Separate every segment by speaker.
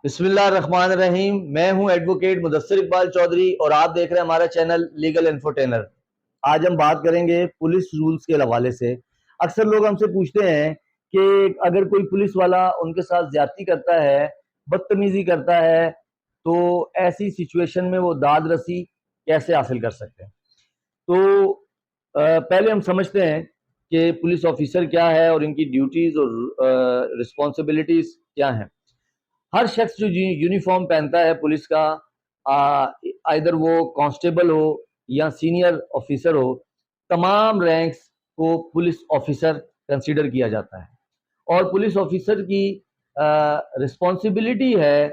Speaker 1: بسم اللہ الرحمن الرحیم. میں ہوں ایڈوکیٹ مدثر اقبال چودھری اور آپ دیکھ رہے ہیں ہمارا چینل لیگل انفوٹینر. آج ہم بات کریں گے پولیس رولز کے حوالے سے. اکثر لوگ ہم سے پوچھتے ہیں کہ اگر کوئی پولیس والا ان کے ساتھ زیادتی کرتا ہے، بدتمیزی کرتا ہے، تو ایسی سچویشن میں وہ داد رسی کیسے حاصل کر سکتے ہیں. تو پہلے ہم سمجھتے ہیں کہ پولیس آفیسر کیا ہے اور ان کی ڈیوٹیز اور رسپانسبلٹیز کیا ہیں. ہر شخص جو یونیفارم پہنتا ہے پولیس کا، ائدر وہ کانسٹیبل ہو یا سینئر آفیسر ہو، تمام رینکس کو پولیس آفیسر کنسیڈر کیا جاتا ہے. اور پولیس آفیسر کی رسپانسبلٹی ہے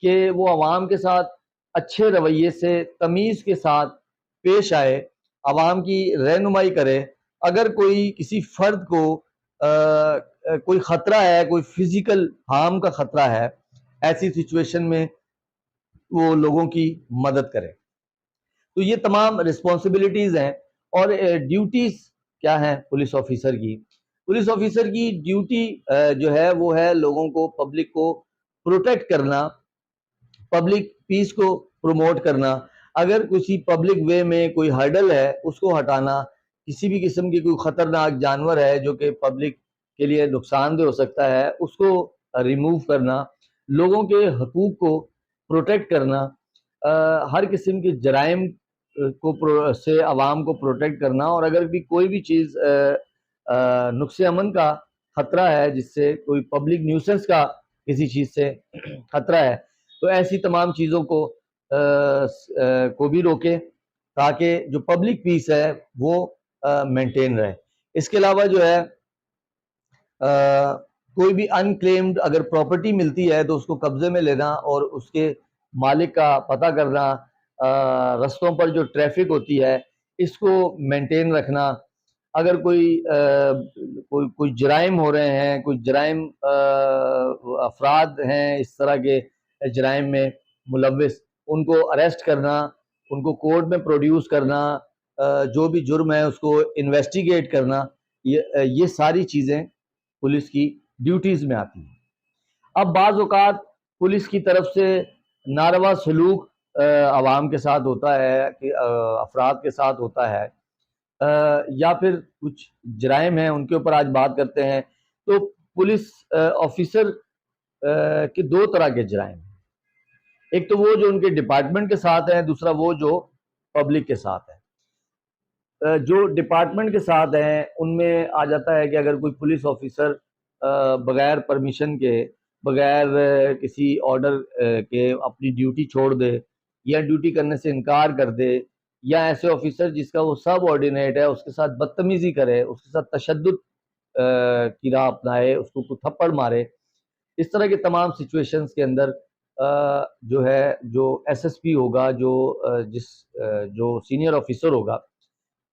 Speaker 1: کہ وہ عوام کے ساتھ اچھے رویے سے تمیز کے ساتھ پیش آئے، عوام کی رہنمائی کرے. اگر کوئی کسی فرد کو کوئی خطرہ ہے، کوئی فزیکل ہارم کا خطرہ ہے، ایسی سچویشن میں وہ لوگوں کی مدد کرے. تو یہ تمام رسپانسبلٹیز ہیں. اور ڈیوٹیز کیا ہیں پولیس آفیسر کی؟ پولیس آفیسر کی ڈیوٹی جو ہے وہ ہے لوگوں کو، پبلک کو پروٹیکٹ کرنا، پبلک پیس کو پروموٹ کرنا. اگر کسی پبلک وے میں کوئی ہرڈل ہے اس کو ہٹانا، کسی بھی قسم کی کوئی خطرناک جانور ہے جو کہ پبلک کے لیے نقصان دہ ہو سکتا ہے اس کو ریموو کرنا، لوگوں کے حقوق کو پروٹیکٹ کرنا، ہر قسم کے جرائم سے عوام کو پروٹیکٹ کرنا. اور اگر بھی کوئی بھی چیز نقص امن کا خطرہ ہے، جس سے کوئی پبلک نیوسنس کا کسی چیز سے خطرہ ہے، تو ایسی تمام چیزوں کو بھی روکے تاکہ جو پبلک پیس ہے وہ مینٹین رہے. اس کے علاوہ جو ہے کوئی بھی انکلیمڈ اگر پراپرٹی ملتی ہے تو اس کو قبضے میں لینا اور اس کے مالک کا پتہ کرنا، رستوں پر جو ٹریفک ہوتی ہے اس کو مینٹین رکھنا. اگر کوئی جرائم ہو رہے ہیں، کوئی جرائم افراد ہیں اس طرح کے جرائم میں ملوث، ان کو اریسٹ کرنا، ان کو کورٹ میں پروڈیوس کرنا، جو بھی جرم ہے اس کو انویسٹیگیٹ کرنا، یہ ساری چیزیں پولیس کی ڈیوٹیز میں آتی ہیں. اب بعض اوقات پولیس کی طرف سے ناروا سلوک عوام کے ساتھ ہوتا ہے، کہ افراد کے ساتھ ہوتا ہے، یا پھر کچھ جرائم ہیں، ان کے اوپر آج بات کرتے ہیں. تو پولیس آفیسر کے دو طرح کے جرائم ہیں. ایک تو وہ جو ان کے ڈپارٹمنٹ کے ساتھ ہیں، دوسرا وہ جو پبلک کے ساتھ ہے. جو ڈپارٹمنٹ کے ساتھ ہیں ان میں آ جاتا ہے کہ اگر کوئی پولیس آفیسر بغیر پرمیشن کے، بغیر کسی آرڈر کے اپنی ڈیوٹی چھوڑ دے یا ڈیوٹی کرنے سے انکار کر دے، یا ایسے آفیسر جس کا وہ سب آرڈینیٹ ہے اس کے ساتھ بدتمیزی کرے، اس کے ساتھ تشدد کی راہ اپنائے، اس کو تھپڑ مارے، اس طرح کے تمام سچویشنز کے اندر جو ہے، جو ایس ایس پی ہوگا، جو سینئر آفیسر ہوگا،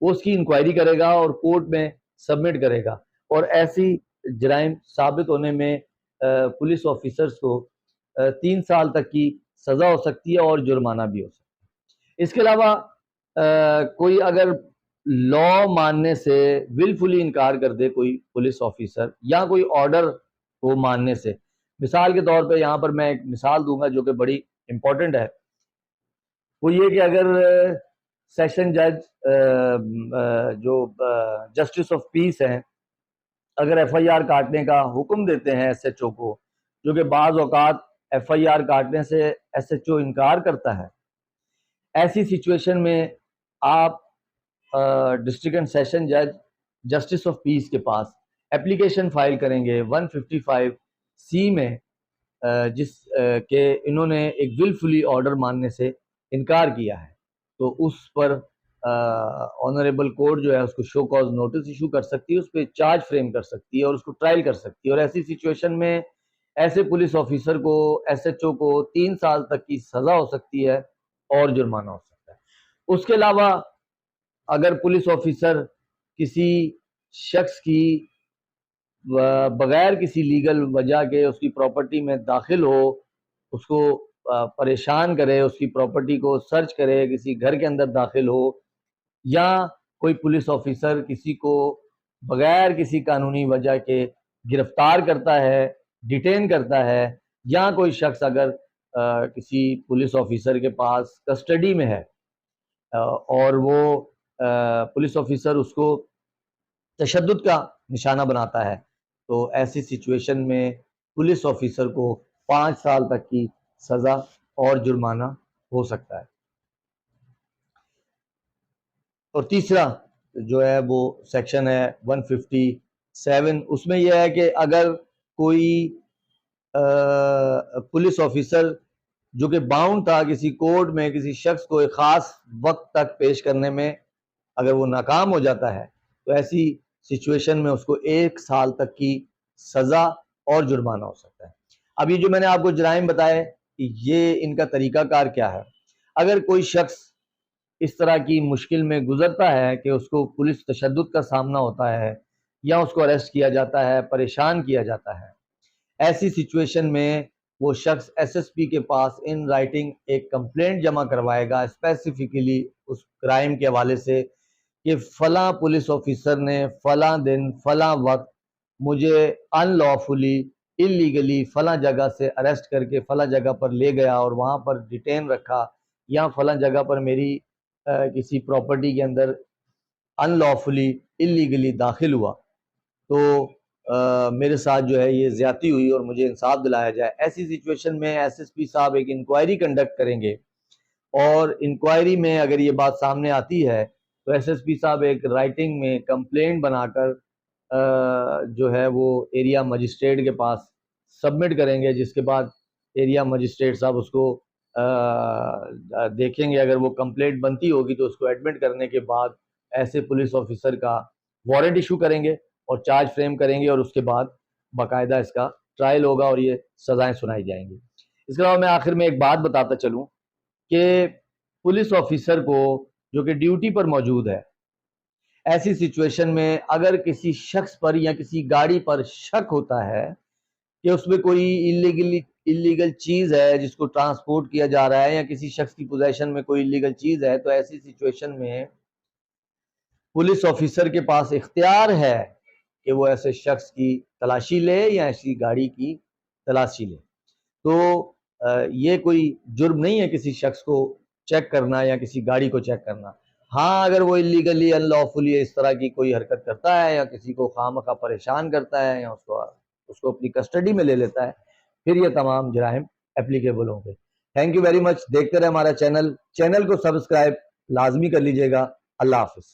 Speaker 1: وہ اس کی انکوائری کرے گا اور کورٹ میں سبمٹ کرے گا. اور ایسی جرائم ثابت ہونے میں پولیس آفیسرز کو 3 سال تک کی سزا ہو سکتی ہے اور جرمانہ بھی ہو سکتا ہے. اس کے علاوہ کوئی اگر لا ماننے سے ولفلی انکار کر دے کوئی پولیس آفیسر، یا کوئی آرڈر کو ماننے سے، مثال کے طور پہ یہاں پر میں ایک مثال دوں گا جو کہ بڑی امپورٹنٹ ہے. وہ یہ کہ اگر سیشن جج جو جسٹس آف پیس ہیں، اگر ایف آئی آر کاٹنے کا حکم دیتے ہیں ایس ایچ او کو، جو کہ بعض اوقات ایف آئی آر کاٹنے سے ایس ایچ او انکار کرتا ہے، ایسی سچویشن میں آپ ڈسٹرکٹ اینڈ سیشن جج جسٹس آف پیس کے پاس اپلیکیشن فائل کریں گے 155C میں، جس کہ انہوں نے ایک ولفلی آرڈر ماننے سے انکار کیا ہے. تو اس پر آنریبل کورٹ جو ہے اس کو شو کاز نوٹس ایشو کر سکتی ہے، اس پہ چارج فریم کر سکتی ہے اور اس کو ٹرائل کر سکتی ہے. اور ایسی سچویشن میں ایسے پولیس آفیسر کو، ایس ایچ او کو 3 سال تک کی سزا ہو سکتی ہے اور جرمانہ ہو سکتا ہے. اس کے علاوہ اگر پولیس آفیسر کسی شخص کی بغیر کسی لیگل وجہ کے اس کی پراپرٹی میں داخل ہو، اس کو پریشان کرے، اس کی پراپرٹی کو سرچ کرے، کسی گھر کے اندر داخل ہو، یا کوئی پولیس آفیسر کسی کو بغیر کسی قانونی وجہ کے گرفتار کرتا ہے، ڈیٹین کرتا ہے، یا کوئی شخص اگر کسی پولیس آفیسر کے پاس کسٹڈی میں ہے اور وہ پولیس آفیسر اس کو تشدد کا نشانہ بناتا ہے، تو ایسی سچویشن میں پولیس آفیسر کو 5 سال تک کی سزا اور جرمانہ ہو سکتا ہے۔ اور تیسرا جو ہے وہ سیکشن ہے 157، اس میں یہ ہے کہ اگر کوئی پولیس آفیسر جو کہ باؤنڈ تھا کسی کورٹ میں کسی شخص کو ایک خاص وقت تک پیش کرنے میں، اگر وہ ناکام ہو جاتا ہے تو ایسی سچویشن میں اس کو 1 سال تک کی سزا اور جرمانہ ہو سکتا ہے۔ اب یہ جو میں نے آپ کو جرائم بتائے کہ یہ ان کا طریقہ کار کیا ہے۔ اگر کوئی شخص اس طرح کی مشکل میں گزرتا ہے کہ اس کو پولیس تشدد کا سامنا ہوتا ہے یا اس کو اریسٹ کیا جاتا ہے، پریشان کیا جاتا ہے، ایسی سچویشن میں وہ شخص ایس ایس پی کے پاس ان رائٹنگ ایک کمپلینٹ جمع کروائے گا اسپیسیفکلی اس کرائم کے حوالے سے کہ فلاں پولیس آفیسر نے فلاں دن فلاں وقت مجھے ان لافلی اللیگلی فلاں جگہ سے اریسٹ کر کے فلاں جگہ پر لے گیا اور وہاں پر ڈیٹین رکھا، یا فلاں جگہ پر میری کسی پراپرٹی کے اندر ان لافلی اللیگلی داخل ہوا، تو میرے ساتھ جو ہے یہ زیادتی ہوئی اور مجھے انصاف دلایا جائے۔ ایسی سچویشن میں ایس ایس پی صاحب ایک انکوائری کنڈکٹ کریں گے، اور انکوائری میں اگر یہ بات سامنے آتی ہے تو ایس ایس پی صاحب ایک رائٹنگ میں کمپلینٹ بنا کر جو ہے وہ ایریا مجسٹریٹ کے پاس سبمٹ کریں گے، جس کے بعد ایریا مجسٹریٹ صاحب اس کو دیکھیں گے۔ اگر وہ کمپلینٹ بنتی ہوگی تو اس کو ایڈمٹ کرنے کے بعد ایسے پولیس آفیسر کا وارنٹ ایشو کریں گے اور چارج فریم کریں گے، اور اس کے بعد باقاعدہ اس کا ٹرائل ہوگا اور یہ سزائیں سنائی جائیں گی۔ اس کے علاوہ میں آخر میں ایک بات بتاتا چلوں کہ پولیس آفیسر کو جو کہ ڈیوٹی پر موجود ہے، ایسی سچویشن میں اگر کسی شخص پر یا کسی گاڑی پر شک ہوتا ہے کہ اس میں کوئی اللیگل چیز ہے جس کو ٹرانسپورٹ کیا جا رہا ہے، یا کسی شخص کی پوزیشن میں کوئی اللیگل چیز ہے، تو ایسی سچویشن میں پولیس آفیسر کے پاس اختیار ہے کہ وہ ایسے شخص کی تلاشی لے یا ایسی گاڑی کی تلاشی لے۔ تو یہ کوئی جرم نہیں ہے کسی شخص کو چیک کرنا یا کسی گاڑی کو چیک کرنا۔ ہاں، اگر وہ اللیگلی ان لافلی اس طرح کی کوئی حرکت کرتا ہے یا کسی کو خواہ پریشان کرتا ہے یا اس کو اپنی کسٹڈی میں لے لیتا ہے، پھر یہ تمام جرائم اپلیکیبل ہوں گے۔ Thank you very much. دیکھتے رہے ہمارا چینل کو سبسکرائب لازمی کر لیجئے گا۔ اللہ حافظ۔